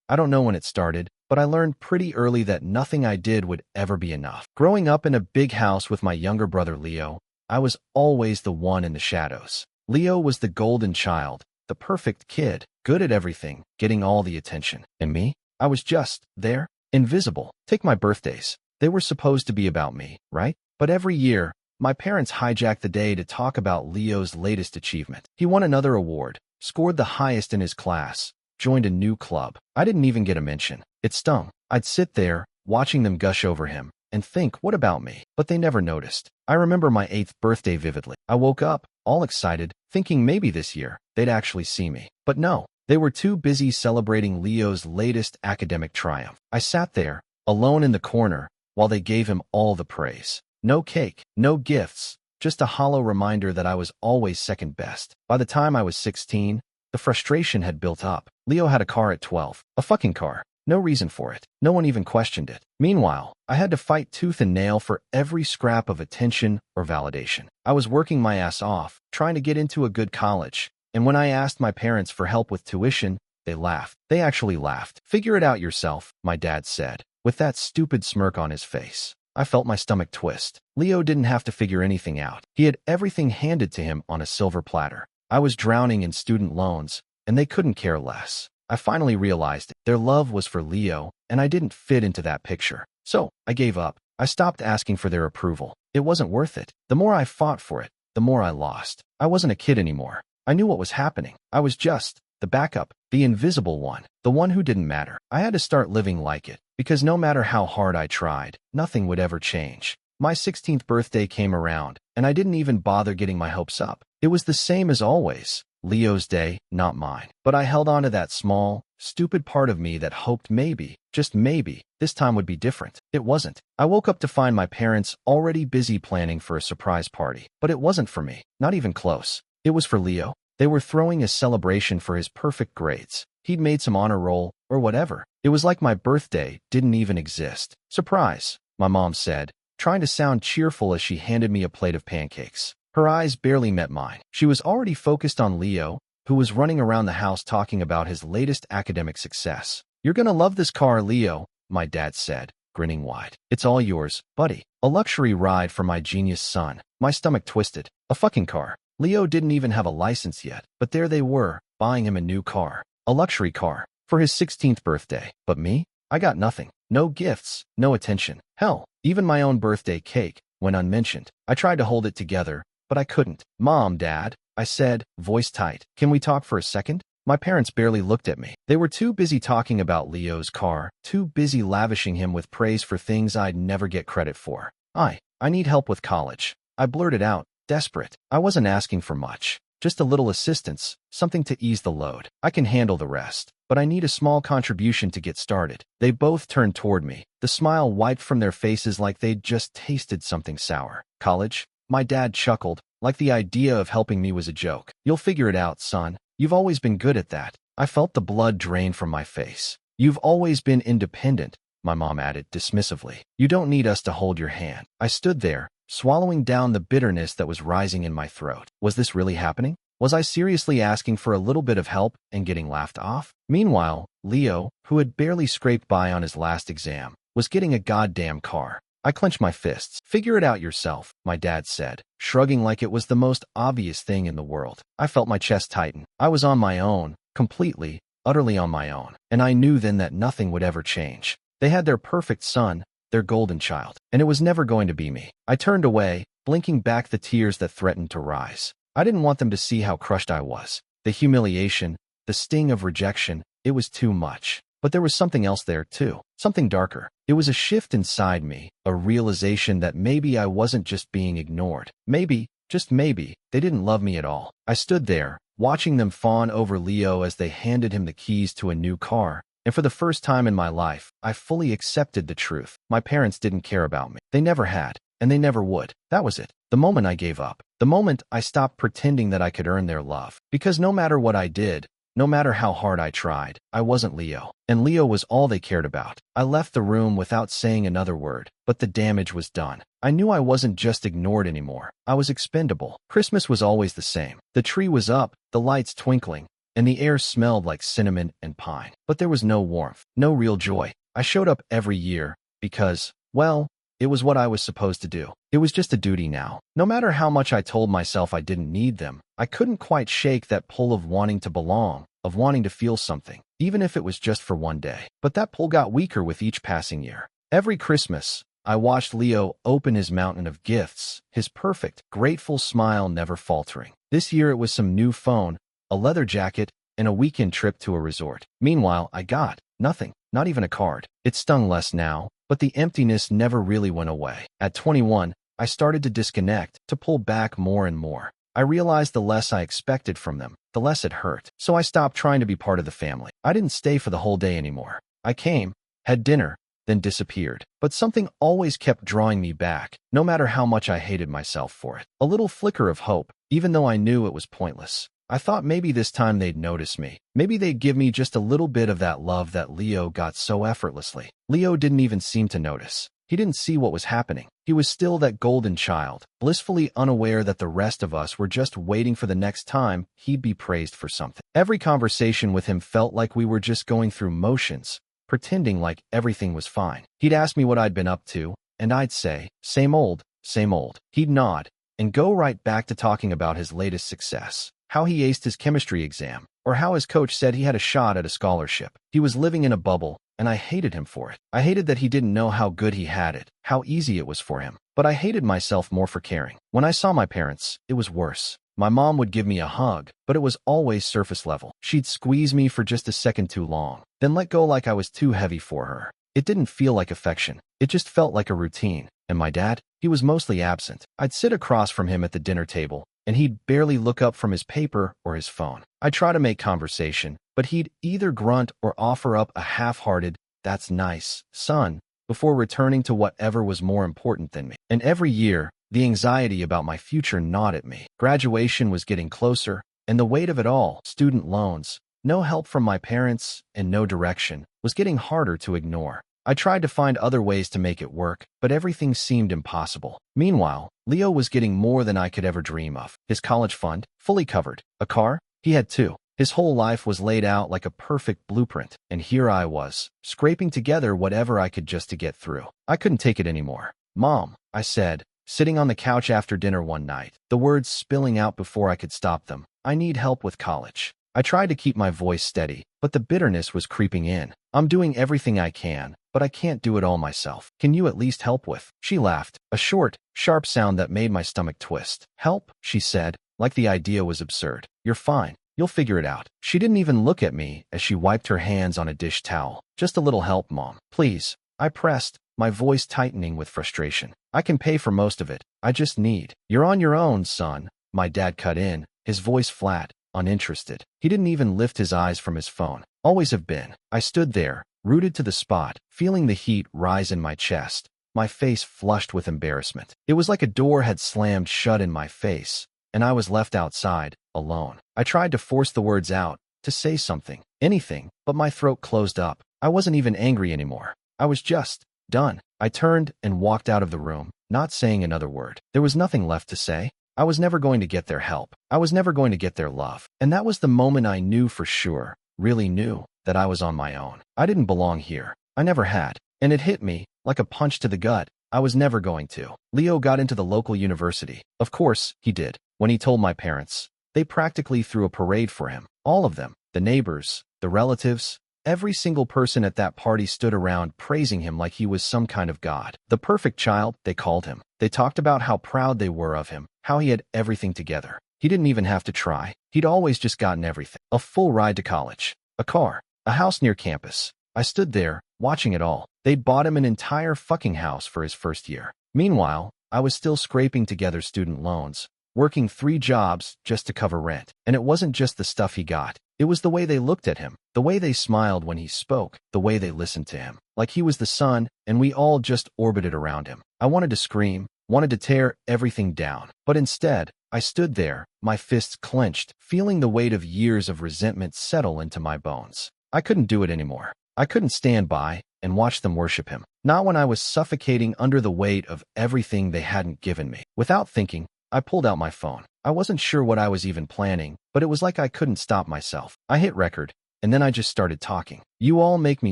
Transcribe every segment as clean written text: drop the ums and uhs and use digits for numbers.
I don't know when it started, but I learned pretty early that nothing I did would ever be enough. Growing up in a big house with my younger brother Leo, I was always the one in the shadows. Leo was the golden child, the perfect kid, good at everything, getting all the attention. And me? I was just there, invisible. Take my birthdays. They were supposed to be about me, right? But every year, my parents hijacked the day to talk about Leo's latest achievement. He won another award, scored the highest in his class, joined a new club. I didn't even get a mention. It stung. I'd sit there, watching them gush over him, and think, what about me? But they never noticed. I remember my 8th birthday vividly. I woke up, all excited, thinking maybe this year they'd actually see me. But no, they were too busy celebrating Leo's latest academic triumph. I sat there, alone in the corner, while they gave him all the praise. No cake, no gifts, just a hollow reminder that I was always second best. By the time I was 16, the frustration had built up. Leo had a car at 12. A fucking car. No reason for it. No one even questioned it. Meanwhile, I had to fight tooth and nail for every scrap of attention or validation. I was working my ass off, trying to get into a good college. And when I asked my parents for help with tuition, they laughed. They actually laughed. Figure it out yourself, my dad said, with that stupid smirk on his face. I felt my stomach twist. Leo didn't have to figure anything out. He had everything handed to him on a silver platter. I was drowning in student loans, and they couldn't care less. I finally realized their love was for Leo, and I didn't fit into that picture. So, I gave up. I stopped asking for their approval. It wasn't worth it. The more I fought for it, the more I lost. I wasn't a kid anymore. I knew what was happening. I was just the backup, the invisible one, the one who didn't matter. I had to start living like it, because no matter how hard I tried, nothing would ever change. My 16th birthday came around, and I didn't even bother getting my hopes up. It was the same as always. Leo's day, not mine. But I held on to that small, stupid part of me that hoped maybe, just maybe, this time would be different. It wasn't. I woke up to find my parents already busy planning for a surprise party. But it wasn't for me. Not even close. It was for Leo. They were throwing a celebration for his perfect grades. He'd made some honor roll, or whatever. It was like my birthday didn't even exist. Surprise, my mom said, trying to sound cheerful as she handed me a plate of pancakes. Her eyes barely met mine. She was already focused on Leo, who was running around the house talking about his latest academic success. You're gonna love this car, Leo, my dad said, grinning wide. It's all yours, buddy. A luxury ride for my genius son. My stomach twisted. A fucking car. Leo didn't even have a license yet, but there they were, buying him a new car. A luxury car. For his 16th birthday. But me? I got nothing. No gifts, no attention. Hell, even my own birthday cake went unmentioned. I tried to hold it together, but I couldn't. Mom, Dad, I said, voice tight. Can we talk for a second? My parents barely looked at me. They were too busy talking about Leo's car, too busy lavishing him with praise for things I'd never get credit for. I need help with college. I blurted out, desperate. I wasn't asking for much. Just a little assistance, something to ease the load. I can handle the rest, but I need a small contribution to get started. They both turned toward me. The smile wiped from their faces like they'd just tasted something sour. College? My dad chuckled, like the idea of helping me was a joke. You'll figure it out, son. You've always been good at that. I felt the blood drain from my face. You've always been independent, my mom added dismissively. You don't need us to hold your hand. I stood there, swallowing down the bitterness that was rising in my throat. Was this really happening? Was I seriously asking for a little bit of help and getting laughed off? Meanwhile, Leo, who had barely scraped by on his last exam, was getting a goddamn car. I clenched my fists. Figure it out yourself, my dad said, shrugging like it was the most obvious thing in the world. I felt my chest tighten. I was on my own, completely, utterly on my own, and I knew then that nothing would ever change. They had their perfect son, their golden child, and it was never going to be me. I turned away, blinking back the tears that threatened to rise. I didn't want them to see how crushed I was. The humiliation, the sting of rejection, it was too much. But there was something else there too, something darker. It was a shift inside me, a realization that maybe I wasn't just being ignored. Maybe, just maybe, they didn't love me at all. I stood there, watching them fawn over Leo as they handed him the keys to a new car, and for the first time in my life, I fully accepted the truth. My parents didn't care about me. They never had, and they never would. That was it. The moment I gave up. The moment I stopped pretending that I could earn their love. Because no matter what I did, no matter how hard I tried, I wasn't Leo. And Leo was all they cared about. I left the room without saying another word, but the damage was done. I knew I wasn't just ignored anymore. I was expendable. Christmas was always the same. The tree was up, the lights twinkling, and the air smelled like cinnamon and pine. But there was no warmth, no real joy. I showed up every year because, well, it was what I was supposed to do. It was just a duty now. No matter how much I told myself I didn't need them, I couldn't quite shake that pull of wanting to belong, of wanting to feel something, even if it was just for one day. But that pull got weaker with each passing year. Every Christmas, I watched Leo open his mountain of gifts, his perfect, grateful smile never faltering. This year it was some new phone, a leather jacket, and a weekend trip to a resort. Meanwhile, I got nothing, not even a card. It stung less now, but the emptiness never really went away. At 21, I started to disconnect, to pull back more and more. I realized the less I expected from them, the less it hurt. So I stopped trying to be part of the family. I didn't stay for the whole day anymore. I came, had dinner, then disappeared. But something always kept drawing me back, no matter how much I hated myself for it. A little flicker of hope, even though I knew it was pointless. I thought maybe this time they'd notice me. Maybe they'd give me just a little bit of that love that Leo got so effortlessly. Leo didn't even seem to notice. He didn't see what was happening. He was still that golden child, blissfully unaware that the rest of us were just waiting for the next time he'd be praised for something. Every conversation with him felt like we were just going through motions, pretending like everything was fine. He'd ask me what I'd been up to, and I'd say, same old, same old. He'd nod, and go right back to talking about his latest success, how he aced his chemistry exam, or how his coach said he had a shot at a scholarship. He was living in a bubble, and I hated him for it. I hated that he didn't know how good he had it, how easy it was for him. But I hated myself more for caring. When I saw my parents, it was worse. My mom would give me a hug, but it was always surface level. She'd squeeze me for just a second too long, then let go like I was too heavy for her. It didn't feel like affection. It just felt like a routine. And my dad? He was mostly absent. I'd sit across from him at the dinner table, and he'd barely look up from his paper or his phone. I'd try to make conversation, but he'd either grunt or offer up a half-hearted, "That's nice, son," before returning to whatever was more important than me. And every year, the anxiety about my future gnawed at me. Graduation was getting closer, and the weight of it all, student loans, no help from my parents, and no direction, was getting harder to ignore. I tried to find other ways to make it work, but everything seemed impossible. Meanwhile, Leo was getting more than I could ever dream of. His college fund, fully covered. A car? He had two. His whole life was laid out like a perfect blueprint, and here I was, scraping together whatever I could just to get through. I couldn't take it anymore. "Mom," I said, sitting on the couch after dinner one night, the words spilling out before I could stop them. "I need help with college." I tried to keep my voice steady, but the bitterness was creeping in. "I'm doing everything I can, but I can't do it all myself. Can you at least help with?" She laughed, a short, sharp sound that made my stomach twist. "Help?" she said, like the idea was absurd. "You're fine. You'll figure it out." She didn't even look at me as she wiped her hands on a dish towel. "Just a little help, Mom. Please." I pressed, my voice tightening with frustration. "I can pay for most of it. I just need—" "You're on your own, son," my dad cut in, his voice flat, uninterested. He didn't even lift his eyes from his phone. Always have been. I stood there, rooted to the spot, feeling the heat rise in my chest, my face flushed with embarrassment. It was like a door had slammed shut in my face, and I was left outside, alone. I tried to force the words out, to say something, anything, but my throat closed up. I wasn't even angry anymore. I was just done. I turned and walked out of the room, not saying another word. There was nothing left to say. I was never going to get their help. I was never going to get their love. And that was the moment I knew for sure, really knew, that I was on my own. I didn't belong here. I never had. And it hit me, like a punch to the gut. I was never going to. Leo got into the local university. Of course, he did. When he told my parents, they practically threw a parade for him. All of them, the neighbors, the relatives, every single person at that party stood around praising him like he was some kind of god. The perfect child, they called him. They talked about how proud they were of him, how he had everything together. He didn't even have to try. He'd always just gotten everything. A full ride to college, a car, a house near campus. I stood there, watching it all. They'd bought him an entire fucking house for his first year. Meanwhile, I was still scraping together student loans, working 3 jobs just to cover rent. And it wasn't just the stuff he got. It was the way they looked at him, the way they smiled when he spoke, the way they listened to him. Like he was the sun, and we all just orbited around him. I wanted to scream, wanted to tear everything down. But instead, I stood there, my fists clenched, feeling the weight of years of resentment settle into my bones. I couldn't do it anymore. I couldn't stand by and watch them worship him. Not when I was suffocating under the weight of everything they hadn't given me. Without thinking, I pulled out my phone. I wasn't sure what I was even planning, but it was like I couldn't stop myself. I hit record, and then I just started talking. "You all make me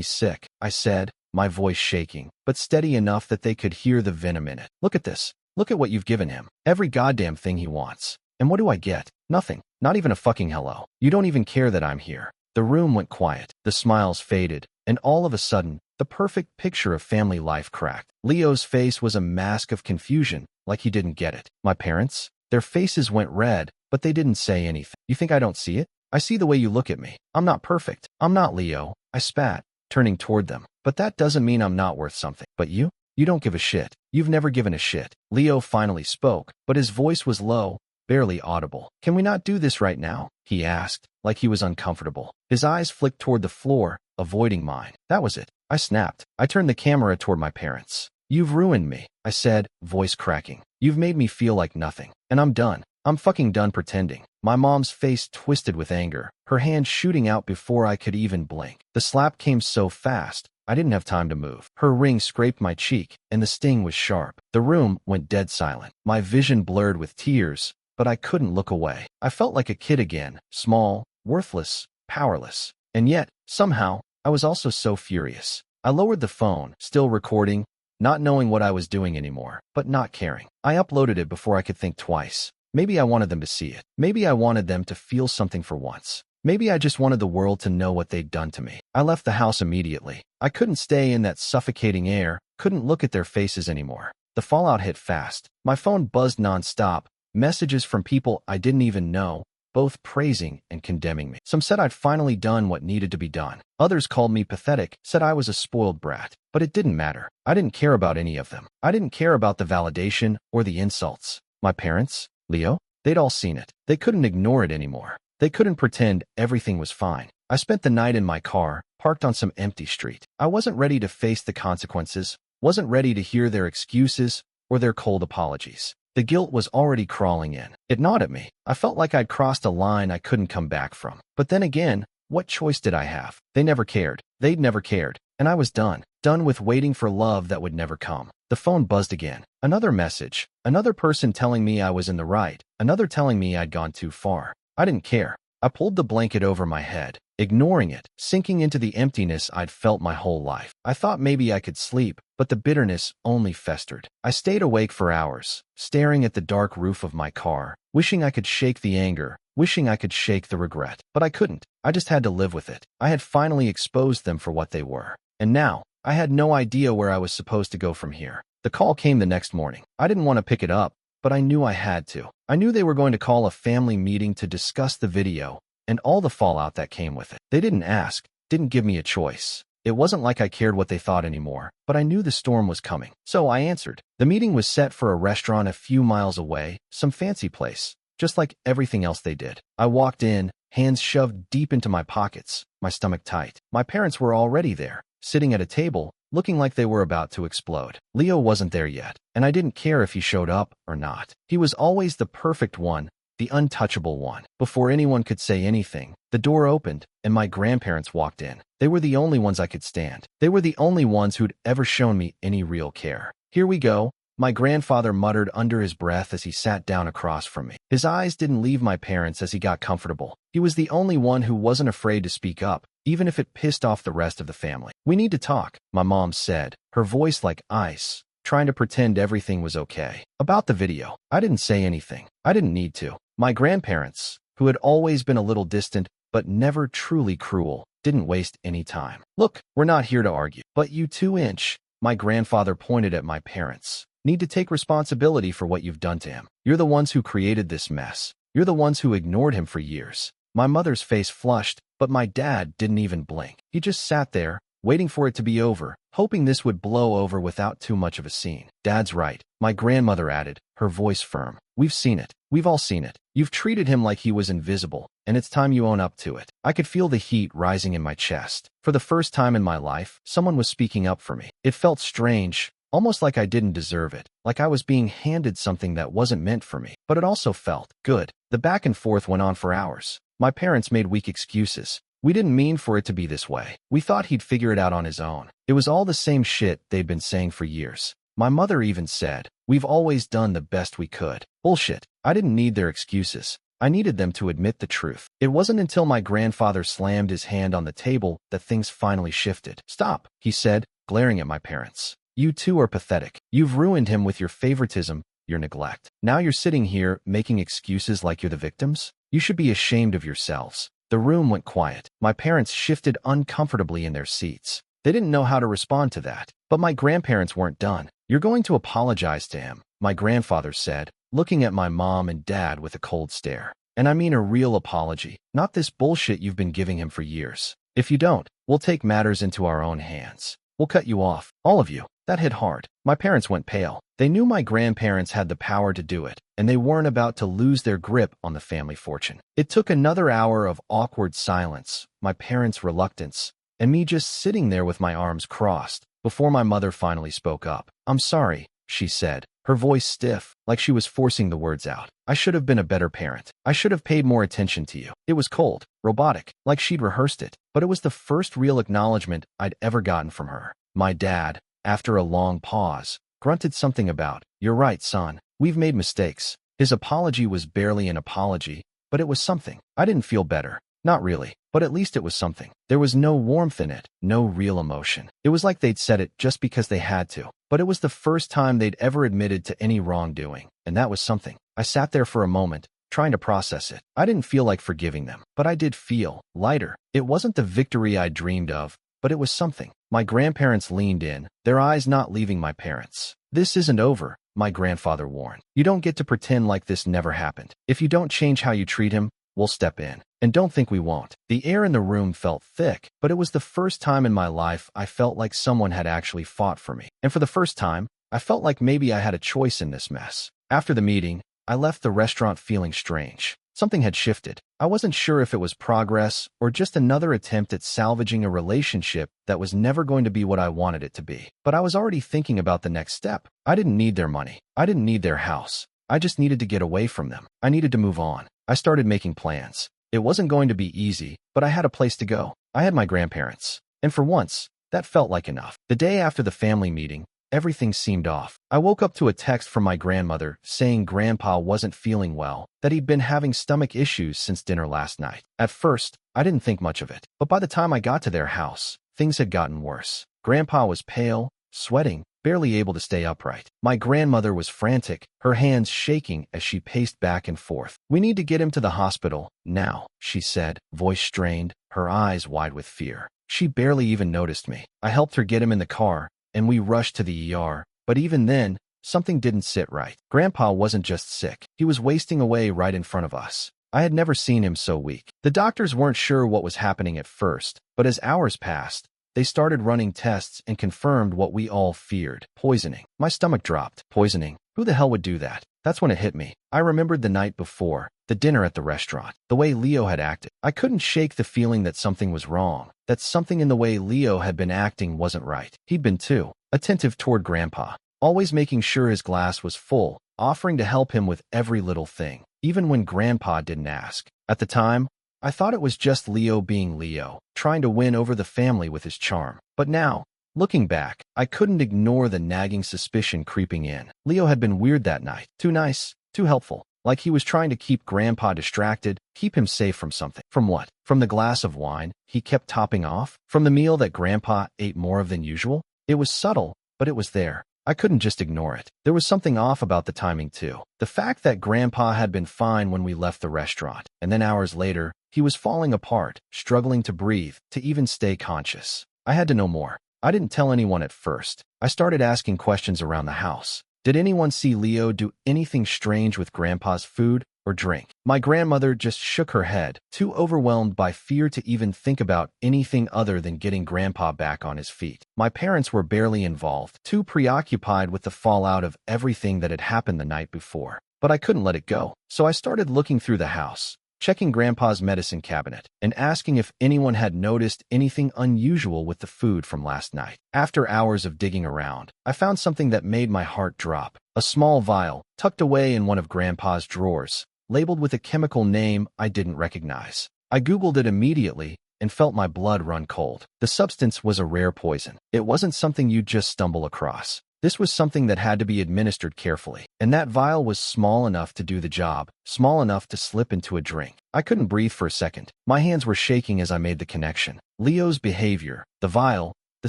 sick," I said, my voice shaking, but steady enough that they could hear the venom in it. "Look at this. Look at what you've given him. Every goddamn thing he wants. And what do I get? Nothing. Not even a fucking hello. You don't even care that I'm here." The room went quiet. The smiles faded, and all of a sudden, the perfect picture of family life cracked. Leo's face was a mask of confusion, like he didn't get it. My parents? Their faces went red, but they didn't say anything. "You think I don't see it? I see the way you look at me. I'm not perfect. I'm not, Leo," I spat, turning toward them. "But that doesn't mean I'm not worth something. But you? You don't give a shit. You've never given a shit." Leo finally spoke, but his voice was low, barely audible. "Can we not do this right now?" he asked, like he was uncomfortable. His eyes flicked toward the floor, avoiding mine. That was it. I snapped. I turned the camera toward my parents. "You've ruined me," I said, voice cracking. "You've made me feel like nothing. And I'm done. I'm fucking done pretending." My mom's face twisted with anger, her hand shooting out before I could even blink. The slap came so fast, I didn't have time to move. Her ring scraped my cheek, and the sting was sharp. The room went dead silent. My vision blurred with tears, but I couldn't look away. I felt like a kid again, small, worthless, powerless. And yet, somehow, I was also so furious. I lowered the phone, still recording, not knowing what I was doing anymore, but not caring. I uploaded it before I could think twice. Maybe I wanted them to see it. Maybe I wanted them to feel something for once. Maybe I just wanted the world to know what they'd done to me. I left the house immediately. I couldn't stay in that suffocating air, couldn't look at their faces anymore. The fallout hit fast. My phone buzzed nonstop, messages from people I didn't even know, both praising and condemning me. Some said I'd finally done what needed to be done. Others called me pathetic, said I was a spoiled brat. But it didn't matter. I didn't care about any of them. I didn't care about the validation or the insults. My parents, Leo, they'd all seen it. They couldn't ignore it anymore. They couldn't pretend everything was fine. I spent the night in my car, parked on some empty street. I wasn't ready to face the consequences, wasn't ready to hear their excuses or their cold apologies. The guilt was already crawling in. It gnawed at me. I felt like I'd crossed a line I couldn't come back from. But then again, what choice did I have? They never cared. They'd never cared. And I was done. Done with waiting for love that would never come. The phone buzzed again. Another message. Another person telling me I was in the right. Another telling me I'd gone too far. I didn't care. I pulled the blanket over my head, ignoring it, sinking into the emptiness I'd felt my whole life. I thought maybe I could sleep, but the bitterness only festered. I stayed awake for hours, staring at the dark roof of my car, wishing I could shake the anger, wishing I could shake the regret. But I couldn't. I just had to live with it. I had finally exposed them for what they were. And now, I had no idea where I was supposed to go from here. The call came the next morning. I didn't want to pick it up, but I knew I had to. I knew they were going to call a family meeting to discuss the video and all the fallout that came with it. They didn't ask, didn't give me a choice. It wasn't like I cared what they thought anymore, but I knew the storm was coming. So I answered. The meeting was set for a restaurant a few miles away, some fancy place, just like everything else they did. I walked in, hands shoved deep into my pockets, my stomach tight. My parents were already there, sitting at a table, looking like they were about to explode. Leo wasn't there yet, and I didn't care if he showed up or not. He was always the perfect one, the untouchable one. Before anyone could say anything, the door opened, and my grandparents walked in. They were the only ones I could stand. They were the only ones who'd ever shown me any real care. "Here we go," my grandfather muttered under his breath as he sat down across from me. His eyes didn't leave my parents as he got comfortable. He was the only one who wasn't afraid to speak up, even if it pissed off the rest of the family. "We need to talk," my mom said, her voice like ice, trying to pretend everything was okay. About the video, I didn't say anything. I didn't need to. My grandparents, who had always been a little distant but never truly cruel, didn't waste any time. "Look, we're not here to argue. But you 2-inch," my grandfather pointed at my parents, "need to take responsibility for what you've done to him. You're the ones who created this mess. You're the ones who ignored him for years." My mother's face flushed, but my dad didn't even blink. He just sat there, waiting for it to be over, hoping this would blow over without too much of a scene. "Dad's right," my grandmother added, her voice firm. "We've seen it. We've all seen it. You've treated him like he was invisible, and it's time you own up to it." I could feel the heat rising in my chest. For the first time in my life, someone was speaking up for me. It felt strange, almost like I didn't deserve it, like I was being handed something that wasn't meant for me. But it also felt good. The back and forth went on for hours. My parents made weak excuses. "We didn't mean for it to be this way. We thought he'd figure it out on his own." It was all the same shit they'd been saying for years. My mother even said, We've always done the best we could. Bullshit. I didn't need their excuses. I needed them to admit the truth. It wasn't until my grandfather slammed his hand on the table that things finally shifted. Stop, he said, glaring at my parents. You two are pathetic. You've ruined him with your favoritism, your neglect. Now you're sitting here making excuses like you're the victims? You should be ashamed of yourselves. The room went quiet. My parents shifted uncomfortably in their seats. They didn't know how to respond to that. But my grandparents weren't done. You're going to apologize to him, my grandfather said, looking at my mom and dad with a cold stare. And I mean a real apology, not this bullshit you've been giving him for years. If you don't, we'll take matters into our own hands. We'll cut you off, all of you. That hit hard. My parents went pale. They knew my grandparents had the power to do it, and they weren't about to lose their grip on the family fortune. It took another hour of awkward silence, my parents' reluctance, and me just sitting there with my arms crossed, before my mother finally spoke up. I'm sorry, she said, her voice stiff, like she was forcing the words out. I should have been a better parent. I should have paid more attention to you. It was cold, robotic, like she'd rehearsed it, but it was the first real acknowledgement I'd ever gotten from her. My dad, after a long pause, grunted something about, "You're right, son. We've made mistakes." His apology was barely an apology, but it was something. I didn't feel better. Not really, but at least it was something. There was no warmth in it, no real emotion. It was like they'd said it just because they had to, but it was the first time they'd ever admitted to any wrongdoing, and that was something. I sat there for a moment, trying to process it. I didn't feel like forgiving them, but I did feel lighter. It wasn't the victory I dreamed of, but it was something. My grandparents leaned in, their eyes not leaving my parents. This isn't over, my grandfather warned. You don't get to pretend like this never happened. If you don't change how you treat him, we'll step in. And don't think we won't. The air in the room felt thick, but it was the first time in my life I felt like someone had actually fought for me. And for the first time, I felt like maybe I had a choice in this mess. After the meeting, I left the restaurant feeling strange. Something had shifted. I wasn't sure if it was progress or just another attempt at salvaging a relationship that was never going to be what I wanted it to be. But I was already thinking about the next step. I didn't need their money. I didn't need their house. I just needed to get away from them. I needed to move on. I started making plans. It wasn't going to be easy, but I had a place to go. I had my grandparents. And for once, that felt like enough. The day after the family meeting, everything seemed off. I woke up to a text from my grandmother saying Grandpa wasn't feeling well, that he'd been having stomach issues since dinner last night. At first, I didn't think much of it, but by the time I got to their house, things had gotten worse. Grandpa was pale, sweating, barely able to stay upright. My grandmother was frantic, her hands shaking as she paced back and forth. "We need to get him to the hospital, now," she said, voice strained, her eyes wide with fear. She barely even noticed me. I helped her get him in the car, and we rushed to the ER, but even then, something didn't sit right. Grandpa wasn't just sick. He was wasting away right in front of us. I had never seen him so weak. The doctors weren't sure what was happening at first, but as hours passed, they started running tests and confirmed what we all feared: poisoning. My stomach dropped. Poisoning? Who the hell would do that? That's when it hit me. I remembered the night before, the dinner at the restaurant, the way Leo had acted. I couldn't shake the feeling that something was wrong, that something in the way Leo had been acting wasn't right. He'd been too attentive toward Grandpa, always making sure his glass was full, offering to help him with every little thing, even when Grandpa didn't ask. At the time, I thought it was just Leo being Leo, trying to win over the family with his charm. But now, looking back, I couldn't ignore the nagging suspicion creeping in. Leo had been weird that night. Too nice, too helpful. Like he was trying to keep Grandpa distracted, keep him safe from something. From what? From the glass of wine he kept topping off? From the meal that Grandpa ate more of than usual? It was subtle, but it was there. I couldn't just ignore it. There was something off about the timing too. The fact that Grandpa had been fine when we left the restaurant, and then hours later, he was falling apart, struggling to breathe, to even stay conscious. I had to know more. I didn't tell anyone at first. I started asking questions around the house. Did anyone see Leo do anything strange with Grandpa's food or drink? My grandmother just shook her head, too overwhelmed by fear to even think about anything other than getting Grandpa back on his feet. My parents were barely involved, too preoccupied with the fallout of everything that had happened the night before. But I couldn't let it go, so I started looking through the house, checking Grandpa's medicine cabinet, and asking if anyone had noticed anything unusual with the food from last night. After hours of digging around, I found something that made my heart drop. A small vial, tucked away in one of Grandpa's drawers, labeled with a chemical name I didn't recognize. I Googled it immediately and felt my blood run cold. The substance was a rare poison. It wasn't something you'd just stumble across. This was something that had to be administered carefully, and that vial was small enough to do the job, small enough to slip into a drink. I couldn't breathe for a second. My hands were shaking as I made the connection. Leo's behavior, the vial, the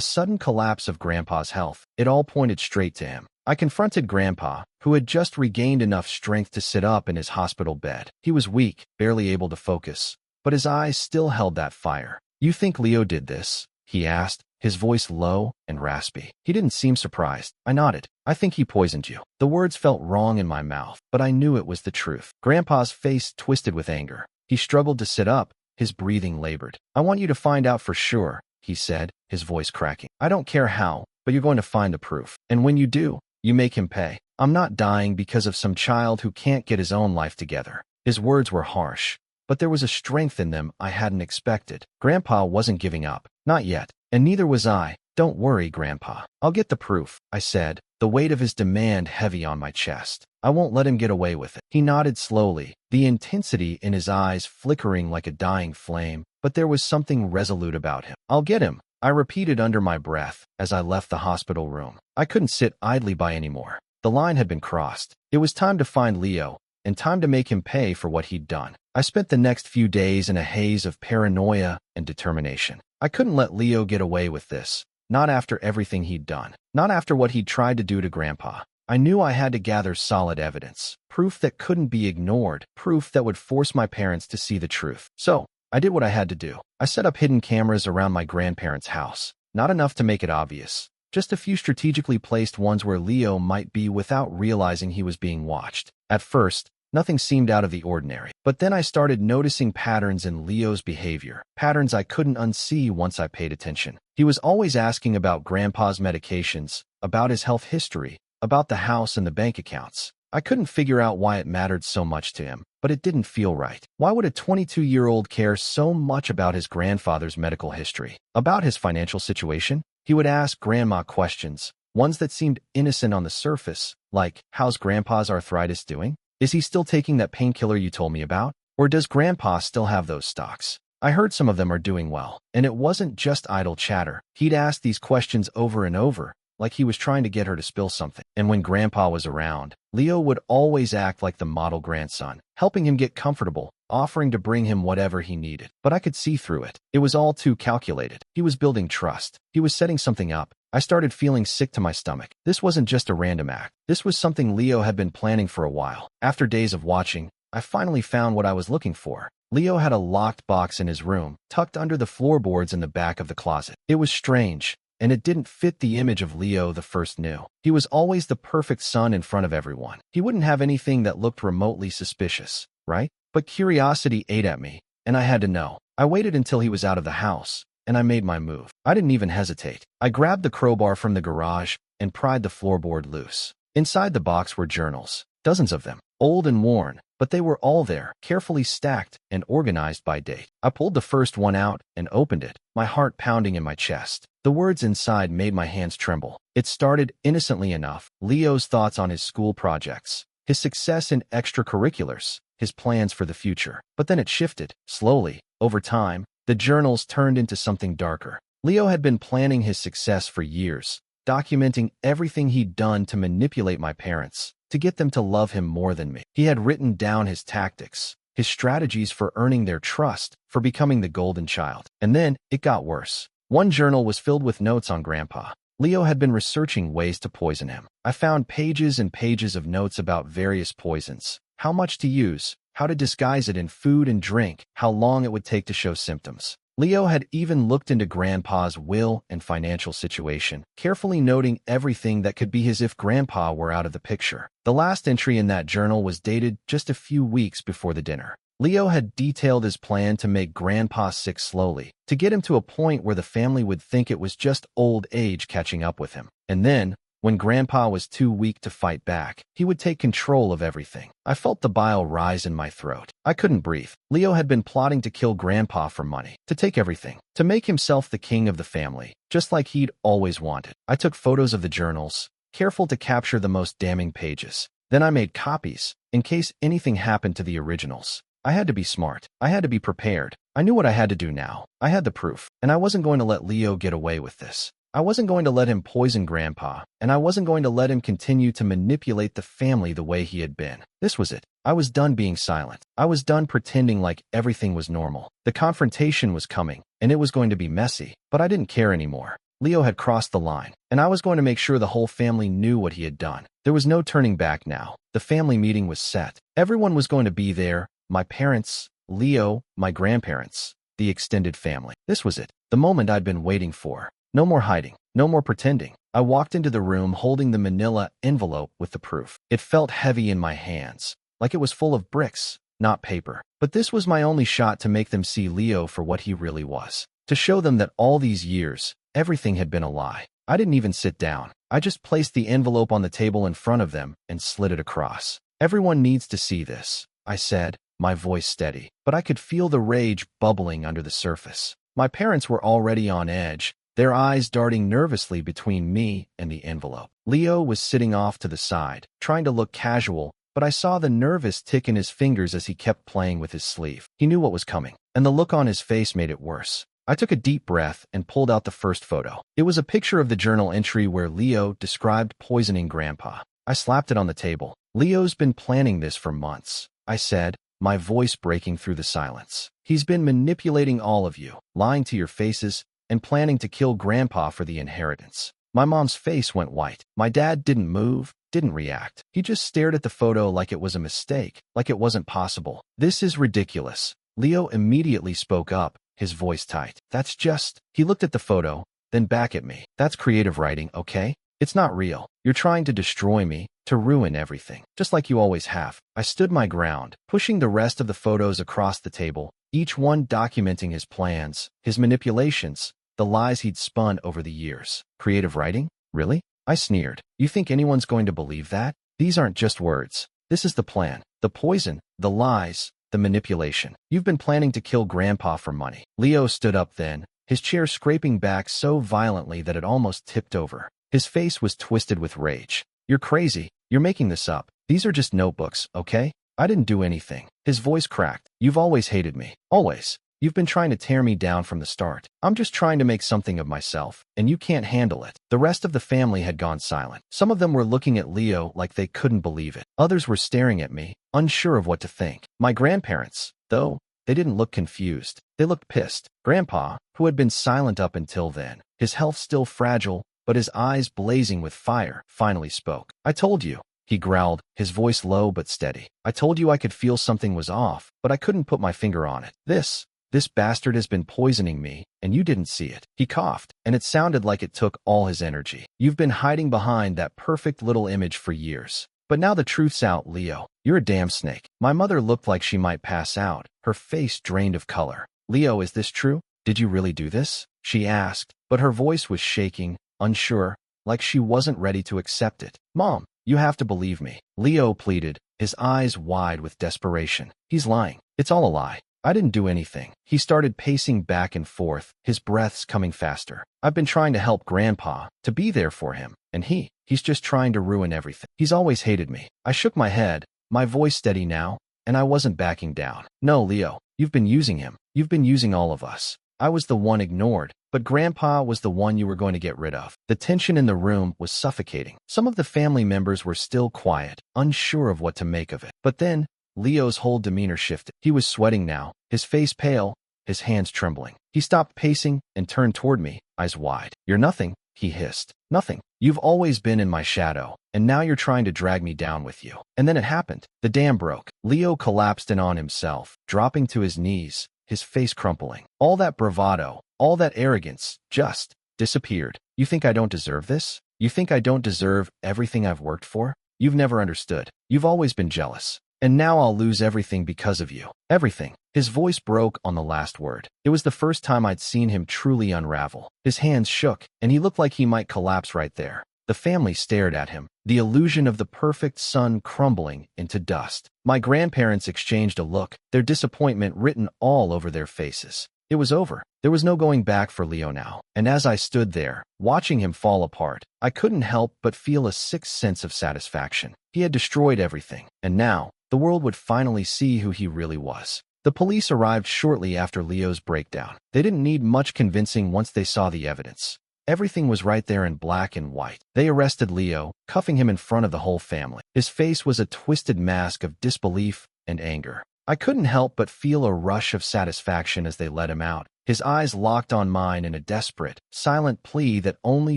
sudden collapse of Grandpa's health, it all pointed straight to him. I confronted Grandpa, who had just regained enough strength to sit up in his hospital bed. He was weak, barely able to focus, but his eyes still held that fire. "You think Leo did this?" he asked, his voice low and raspy. He didn't seem surprised. I nodded. "I think he poisoned you." The words felt wrong in my mouth, but I knew it was the truth. Grandpa's face twisted with anger. He struggled to sit up, his breathing labored. "I want you to find out for sure," he said, his voice cracking. "I don't care how, but you're going to find the proof. And when you do, you make him pay. I'm not dying because of some child who can't get his own life together." His words were harsh, but there was a strength in them I hadn't expected. Grandpa wasn't giving up. Not yet. And neither was I. "Don't worry, Grandpa. I'll get the proof," I said, the weight of his demand heavy on my chest. "I won't let him get away with it." He nodded slowly, the intensity in his eyes flickering like a dying flame, but there was something resolute about him. "I'll get him," I repeated under my breath as I left the hospital room. I couldn't sit idly by anymore. The line had been crossed. It was time to find Leo, and time to make him pay for what he'd done. I spent the next few days in a haze of paranoia and determination. I couldn't let Leo get away with this, not after everything he'd done, not after what he'd tried to do to Grandpa. I knew I had to gather solid evidence, proof that couldn't be ignored, proof that would force my parents to see the truth. So, I did what I had to do. I set up hidden cameras around my grandparents' house. Not enough to make it obvious, just a few strategically placed ones where Leo might be without realizing he was being watched. At first, nothing seemed out of the ordinary. But then I started noticing patterns in Leo's behavior, patterns I couldn't unsee once I paid attention. He was always asking about Grandpa's medications, about his health history, about the house and the bank accounts. I couldn't figure out why it mattered so much to him, but it didn't feel right. Why would a 22-year-old care so much about his grandfather's medical history, about his financial situation? He would ask Grandma questions, ones that seemed innocent on the surface, like, "How's Grandpa's arthritis doing? Is he still taking that painkiller you told me about? Or does Grandpa still have those stocks?" I heard some of them are doing well, and it wasn't just idle chatter. He'd ask these questions over and over, like he was trying to get her to spill something. And when Grandpa was around, Leo would always act like the model grandson, helping him get comfortable, offering to bring him whatever he needed. But I could see through it. It was all too calculated. He was building trust. He was setting something up. I started feeling sick to my stomach. This wasn't just a random act. This was something Leo had been planning for a while. After days of watching, I finally found what I was looking for. Leo had a locked box in his room, tucked under the floorboards in the back of the closet. It was strange, and it didn't fit the image of Leo the first knew. He was always the perfect son in front of everyone. He wouldn't have anything that looked remotely suspicious, right? But curiosity ate at me, and I had to know. I waited until he was out of the house, and I made my move. I didn't even hesitate. I grabbed the crowbar from the garage and pried the floorboard loose. Inside the box were journals, dozens of them, old and worn, but they were all there, carefully stacked and organized by date. I pulled the first one out and opened it, my heart pounding in my chest. The words inside made my hands tremble. It started innocently enough, Leo's thoughts on his school projects, his success in extracurriculars, his plans for the future. But then it shifted, slowly, over time. The journals turned into something darker. Leo had been planning his success for years, documenting everything he'd done to manipulate my parents, to get them to love him more than me. He had written down his tactics, his strategies for earning their trust, for becoming the golden child. And then it got worse. One journal was filled with notes on Grandpa. Leo had been researching ways to poison him. I found pages and pages of notes about various poisons, how much to use, how to disguise it in food and drink, how long it would take to show symptoms. Leo had even looked into Grandpa's will and financial situation, carefully noting everything that could be his if Grandpa were out of the picture. The last entry in that journal was dated just a few weeks before the dinner. Leo had detailed his plan to make Grandpa sick slowly, to get him to a point where the family would think it was just old age catching up with him. And then, when Grandpa was too weak to fight back, he would take control of everything. I felt the bile rise in my throat. I couldn't breathe. Leo had been plotting to kill Grandpa for money, to take everything, to make himself the king of the family, just like he'd always wanted. I took photos of the journals, careful to capture the most damning pages. Then I made copies, in case anything happened to the originals. I had to be smart. I had to be prepared. I knew what I had to do now. I had the proof, and I wasn't going to let Leo get away with this. I wasn't going to let him poison Grandpa, and I wasn't going to let him continue to manipulate the family the way he had been. This was it. I was done being silent. I was done pretending like everything was normal. The confrontation was coming, and it was going to be messy, but I didn't care anymore. Leo had crossed the line, and I was going to make sure the whole family knew what he had done. There was no turning back now. The family meeting was set. Everyone was going to be there. My parents, Leo, my grandparents, the extended family. This was it. The moment I'd been waiting for. No more hiding. No more pretending. I walked into the room holding the manila envelope with the proof. It felt heavy in my hands, like it was full of bricks, not paper. But this was my only shot to make them see Leo for what he really was. To show them that all these years, everything had been a lie. I didn't even sit down. I just placed the envelope on the table in front of them and slid it across. Everyone needs to see this, I said, my voice steady. But I could feel the rage bubbling under the surface. My parents were already on edge, their eyes darting nervously between me and the envelope. Leo was sitting off to the side, trying to look casual, but I saw the nervous tick in his fingers as he kept playing with his sleeve. He knew what was coming, and the look on his face made it worse. I took a deep breath and pulled out the first photo. It was a picture of the journal entry where Leo described poisoning Grandpa. I slapped it on the table. Leo's been planning this for months, I said, my voice breaking through the silence. He's been manipulating all of you, lying to your faces, and planning to kill Grandpa for the inheritance. My mom's face went white. My dad didn't move, didn't react. He just stared at the photo like it was a mistake, like it wasn't possible. This is ridiculous. Leo immediately spoke up, his voice tight. That's just... He looked at the photo, then back at me. That's creative writing, okay? It's not real. You're trying to destroy me, to ruin everything, just like you always have. I stood my ground, pushing the rest of the photos across the table, each one documenting his plans, his manipulations, the lies he'd spun over the years. Creative writing? Really? I sneered. You think anyone's going to believe that? These aren't just words. This is the plan. The poison, the lies, the manipulation. You've been planning to kill Grandpa for money. Leo stood up then, his chair scraping back so violently that it almost tipped over. His face was twisted with rage. You're crazy. You're making this up. These are just notebooks, okay? I didn't do anything. His voice cracked. You've always hated me. Always. You've been trying to tear me down from the start. I'm just trying to make something of myself, and you can't handle it. The rest of the family had gone silent. Some of them were looking at Leo like they couldn't believe it. Others were staring at me, unsure of what to think. My grandparents, though, they didn't look confused. They looked pissed. Grandpa, who had been silent up until then, his health still fragile, but his eyes blazing with fire, finally spoke. I told you, he growled, his voice low but steady. I told you I could feel something was off, but I couldn't put my finger on it. This bastard has been poisoning me, and you didn't see it. He coughed, and it sounded like it took all his energy. You've been hiding behind that perfect little image for years. But now the truth's out, Leo. You're a damn snake. My mother looked like she might pass out, her face drained of color. Leo, is this true? Did you really do this? She asked, but her voice was shaking, unsure, like she wasn't ready to accept it. Mom, you have to believe me. Leo pleaded, his eyes wide with desperation. He's lying. It's all a lie. I didn't do anything. He started pacing back and forth, his breaths coming faster. I've been trying to help Grandpa, to be there for him, and he's just trying to ruin everything. He's always hated me. I shook my head, my voice steady now, and I wasn't backing down. No, Leo, you've been using him. You've been using all of us. I was the one ignored, but Grandpa was the one you were going to get rid of. The tension in the room was suffocating. Some of the family members were still quiet, unsure of what to make of it. But then, Leo's whole demeanor shifted. He was sweating now, his face pale, his hands trembling. He stopped pacing and turned toward me, eyes wide. You're nothing, he hissed. Nothing. You've always been in my shadow, and now you're trying to drag me down with you. And then it happened. The dam broke. Leo collapsed in on himself, dropping to his knees, his face crumpling. All that bravado, all that arrogance, just disappeared. You think I don't deserve this? You think I don't deserve everything I've worked for? You've never understood. You've always been jealous. And now I'll lose everything because of you. Everything. His voice broke on the last word. It was the first time I'd seen him truly unravel. His hands shook, and he looked like he might collapse right there. The family stared at him, the illusion of the perfect son crumbling into dust. My grandparents exchanged a look, their disappointment written all over their faces. It was over. There was no going back for Leo now. And as I stood there, watching him fall apart, I couldn't help but feel a sick sense of satisfaction. He had destroyed everything, and now, the world would finally see who he really was. The police arrived shortly after Leo's breakdown. They didn't need much convincing once they saw the evidence. Everything was right there in black and white. They arrested Leo, cuffing him in front of the whole family. His face was a twisted mask of disbelief and anger. I couldn't help but feel a rush of satisfaction as they let him out. His eyes locked on mine in a desperate, silent plea that only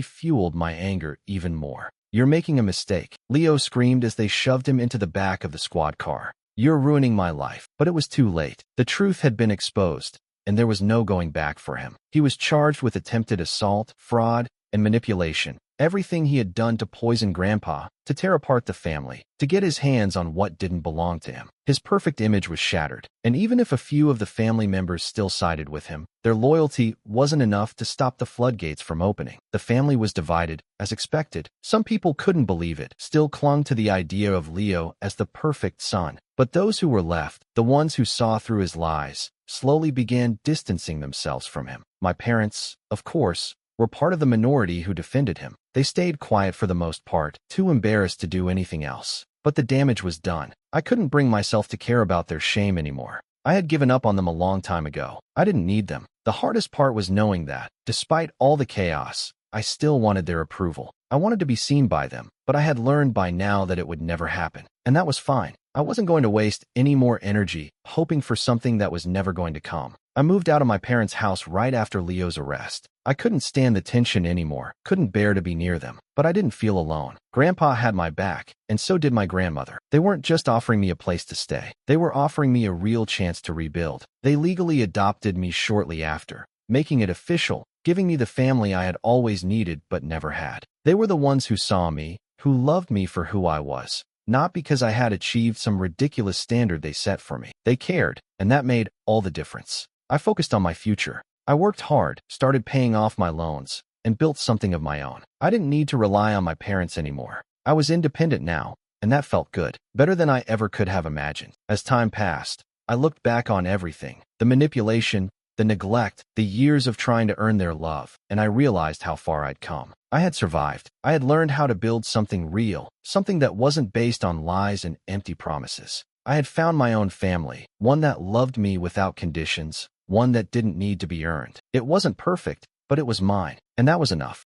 fueled my anger even more. "You're making a mistake," Leo screamed as they shoved him into the back of the squad car. "You're ruining my life." But it was too late. The truth had been exposed, and there was no going back for him. He was charged with attempted assault, fraud, and manipulation. Everything he had done to poison Grandpa, to tear apart the family, to get his hands on what didn't belong to him. His perfect image was shattered, and even if a few of the family members still sided with him, their loyalty wasn't enough to stop the floodgates from opening. The family was divided, as expected. Some people couldn't believe it, still clung to the idea of Leo as the perfect son. But those who were left, the ones who saw through his lies, slowly began distancing themselves from him. My parents, of course, were part of the minority who defended him. They stayed quiet for the most part, too embarrassed to do anything else. But the damage was done. I couldn't bring myself to care about their shame anymore. I had given up on them a long time ago. I didn't need them. The hardest part was knowing that, despite all the chaos, I still wanted their approval. I wanted to be seen by them, but I had learned by now that it would never happen. And that was fine. I wasn't going to waste any more energy hoping for something that was never going to come. I moved out of my parents' house right after Leo's arrest. I couldn't stand the tension anymore, couldn't bear to be near them, but I didn't feel alone. Grandpa had my back, and so did my grandmother. They weren't just offering me a place to stay. They were offering me a real chance to rebuild. They legally adopted me shortly after, making it official, giving me the family I had always needed but never had. They were the ones who saw me, who loved me for who I was. Not because I had achieved some ridiculous standard they set for me. They cared, and that made all the difference. I focused on my future. I worked hard, started paying off my loans, and built something of my own. I didn't need to rely on my parents anymore. I was independent now, and that felt good, better than I ever could have imagined. As time passed, I looked back on everything, the manipulation, the neglect, the years of trying to earn their love, and I realized how far I'd come. I had survived. I had learned how to build something real, something that wasn't based on lies and empty promises. I had found my own family, one that loved me without conditions, one that didn't need to be earned. It wasn't perfect, but it was mine, and that was enough.